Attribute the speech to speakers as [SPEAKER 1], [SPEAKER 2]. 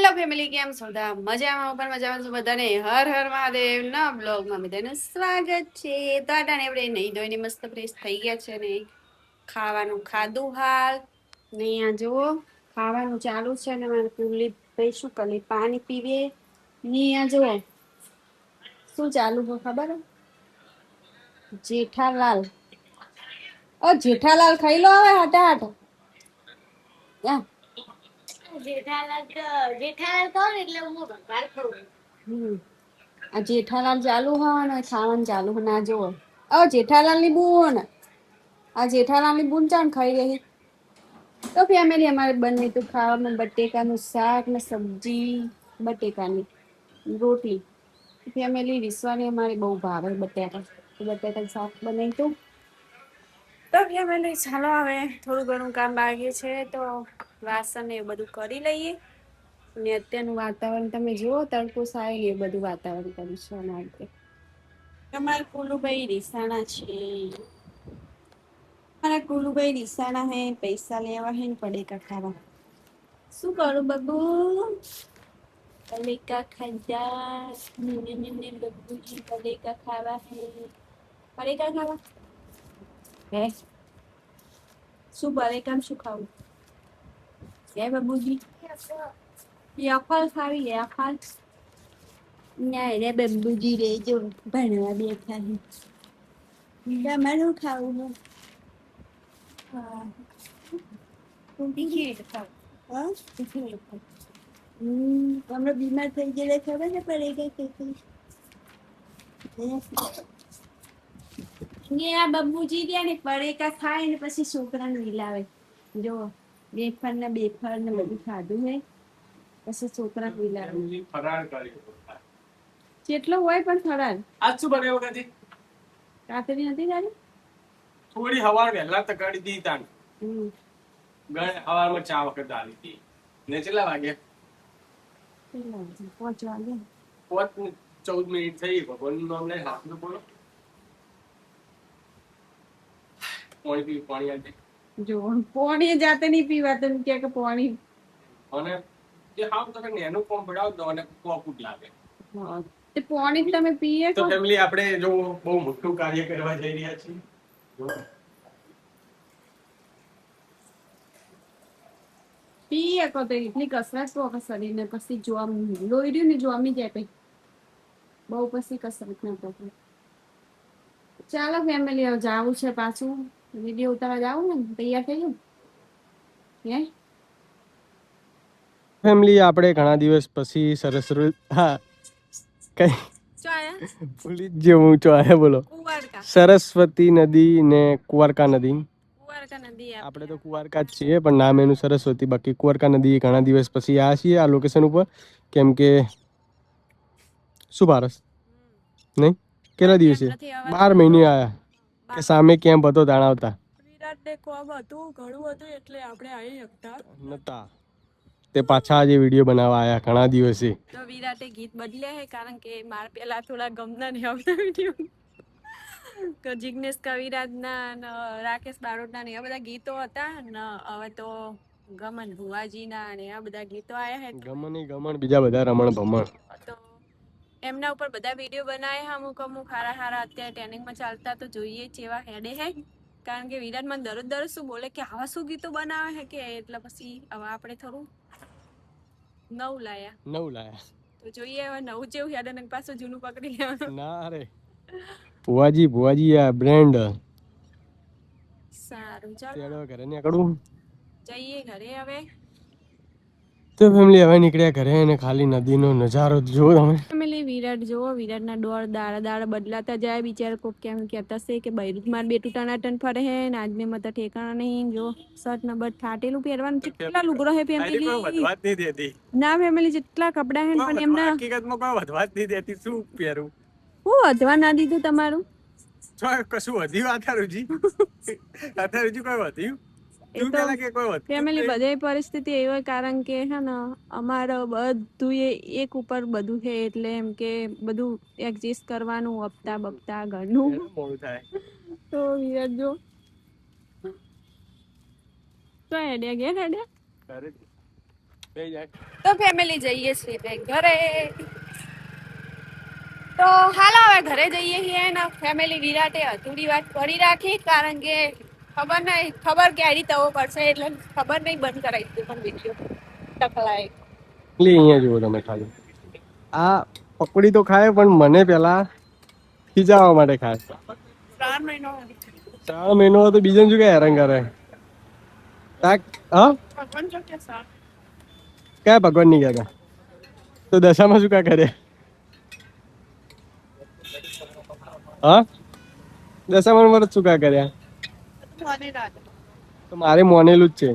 [SPEAKER 1] Hello family, કેમ છો? મજામાં ઉપર મજામાં છો બધાને? હર હર મહાદેવ ના બ્લોગમાં બધાનું સ્વાગત છે. તો આટાને આપણે નહીં ધોઈને મસ્ત ફ્રેશ થઈ ગયા છે ને ખાવાનું ખાધું હાલ ને અહીંયા જુઓ ખાવાનું ચાલુ છે ને મારે પુલી ભાઈ શું કરે પાણી પીવે ને અહીંયા જુઓ શું ચાલુ છે ખબર? જેઠાલાલ જેઠાલાલ ખાઈ લો હવે હટાહટ જેઠાલાલ કોણ એટલે હું ભગવાન કહું. આ જેઠાલાલ ચાલુ હોય ને ખાવાનું ચાલુ ના જોવો. જેઠાલાલ ની બૂન આ જેઠાલાલ ની બૂન ચાણ ખાઈ રહી. તો ફેમિલી અમારે બને તો ખાવામાં બટેકાનું શાક ને સબ્જી બટેકાની રોટલી. ફેમિલી વિશ્વાની અમારે બહુ ભાવે બટેકાનું શાક બનાવી તો ફેમિલી ચાલો હવે થોડું ઘણું કામ બાકી છે તો વાસણ ને બધું કરી લઈએ. ને અત્યારનું વાતાવરણ તમે જુઓ તડકો સાય એ બધું વાતાવરણ કર્યું છે અમારે. તમારે કુલુભાઈ રીસાણા છે. મારા કુલુભાઈ રીસાણા હે પૈસા લેવા હે ને પડેકા ખાવા. શું કરું બબુ? પડેકા ખાજા બબુજી પડેકા ખાવા હે. પડેકા ખાવા હે શું પડેકા શું ખાવું હે બબુજી? યાફાલ ખાવી યાફાલ ના રે બબુજી રે જો ભણવા બેઠા હે. તમારું ખાવું હે? હા હમણાં બીમાર થઈ ગયેલા ખબર ને પડેગા કે આ બબુજી રહ્યા ને પડેકા ખાય ને પછી છોકરાને મિલાવે. જો બેફર ને બધું ખાધું હે પછી છોકરા મિલાવે. ફરાળ કર્યો જેટલો હોય પણ ફરાળ. આજ શું બનાવ્યું કાજી? કાતરી નથી તારી? થોડી હવાર વહેલા તગાડી દી તાન. ગણ હવારમાં ચા વખત ડાલી હતી ને કેટલા વાગે? 5 વાગે 5:14 થઈ. ભગવાનનું નામ લઈ હાથ તો બોલો. પાણી આજે જો પાણી જાતે નહીં પીવા તમે કે પાણી અને જે હાવ તમે નેનું કોમ બડાવ દો અને કોકુટ લાગે. હા તે પાણી તમે પીએ તો ફેમિલી આપણે જો બહુ મોટું કાર્ય કરવા જઈ રહ્યા છીએ. પીએ કો તો એટલી કસરત તો શરીરને પછી જોવા લોહી રહ્યું ને જોમી જાય પછી બહુ પછી કસરત ના કરતો. ચાલો ફેમિલી હવે જાવું છે પાછું વિડીયો ઉતારવા જાવું ને તૈયાર થઈ ગયું હે ફેમિલી? આપણે ઘણા દિવસ પછી ભૂલી જ હું ચો આયા બોલો. સરસ્વતી નદી ને કુવારકા નદી. આપણે તો કુવારકા જ છીએ પણ નામ એનું સરસ્વતી. બાકી કુવારકા નદી ઘણા દિવસ પછી આવ્યા છીએ આ લોકેશન ઉપર. કેમ કે શું ભારસ નહીં કેટલા દિવસે 12 મહિને આયા કે સામે કેમ્પ હતો તાણ આવતા. વિરાટ ને કોમ હતું ઘણું હતું એટલે આપણે આવી શકતા નતા. તે પાછા આજે વિડીયો બનાવવા આયા ઘણા દિવસે. તો વિરાટે ગીત બદલ્યા હે કારણ કે માર પેલા થોડા ગમના ને આવતા વિડીયો તો જિગ્નેશ કવિરાજ ના રાકેશ બારોટના ને એવા બધા ગીતો હતા ને હવે તો ગમન ભુવાજી ના ને આ બધા ગીતો આયા હે. ગમન બીજા બધા રમણ ભમણ તો એમના ઉપર બધા વિડીયો બનાવ્યા અમુક હારા અત્યારે ટ્રેનિંગમાં ચાલતા તો જોઈએ જેવા હેડે હે. કારણ કે વિરાટ મને દરરોજ શું બોલે કે આવા શું ગીતો બનાવે છે કે એટલે પછી હવે આપણે થોડું નવું લાયા તો જોઈએ હવે નવું જેવું હેડે ને પાછું જૂનું પકડી લેવાનું ના રે. ભુવાજી આ બ્રાન્ડ સારું ચાલો ઘરે નીકળું જઈએ ઘરે હવે. તો ફેમિલી હવે નીકળ્યા ઘરે અને ખાલી નદીનો નજારો જોવો તમે. ફેમિલી વિરાટ જોવો વિરાટના ડોળ દાડા બદલાતા જાય. બિચારા કોક કેમ કહેતા છે કે બૈરુત માર બેટું ટનાટન ફરે હે ને આજને મત ઠેકાણા નહીં. જો શર્ટ નંબર ફાટેલું પહેરવાનું કેટલા લુગડો હે ફેમિલી વધવા જ નહીં દેતી ના ફેમિલી જેટલા કપડા હે પણ એમના હકીકતમાં કોઈ વધવા જ નહીં દેતી. શું પહેરું હું વધવા ના દીધું તમારું કશું વધ્યું આથારુજી કોઈ વધ્યું ફેમિલી બધે પરિસ્થિતિ એવી કારણ કે હે ને અમારે બધું એક ઉપર બધું છે એટલે એમ કે બધું એડજસ્ટ કરવાનું હપ્તા બપ્તા ઘરનું મોડું થાય તો વિરાટ જો તો હેડ્યા ગયા
[SPEAKER 2] તો ફેમિલી જઈએ છીએ ઘરે. તો હાલો હવે ઘરે જઈએ છીએ ને ફેમિલી વિરાટે અધૂરી વાત કરી રાખી કારણ કે ખબર ક્યારે તવો પડશે એટલે ખબર નહીં બંધ કરાવી દીધું પણ વિડીયો ટકલાય.
[SPEAKER 1] અહીંયા જુઓ તમે ખાલી આ પકોડી તો ખાય પણ મને પેલા ખીજાવા માટે ખાય.
[SPEAKER 2] 3 મહિનો
[SPEAKER 1] 3 મહિનો તો બીજાને શું કઈ હેરાન કરે.
[SPEAKER 2] ભગવાન જો કે સા
[SPEAKER 1] કયા ભગવાન ની ગયા તો દશામાં શું કા કરે. હા દશામાં વ્રત શું કા કર્યા.
[SPEAKER 2] મને રાત
[SPEAKER 1] તો મારે મોનેલું જ છે.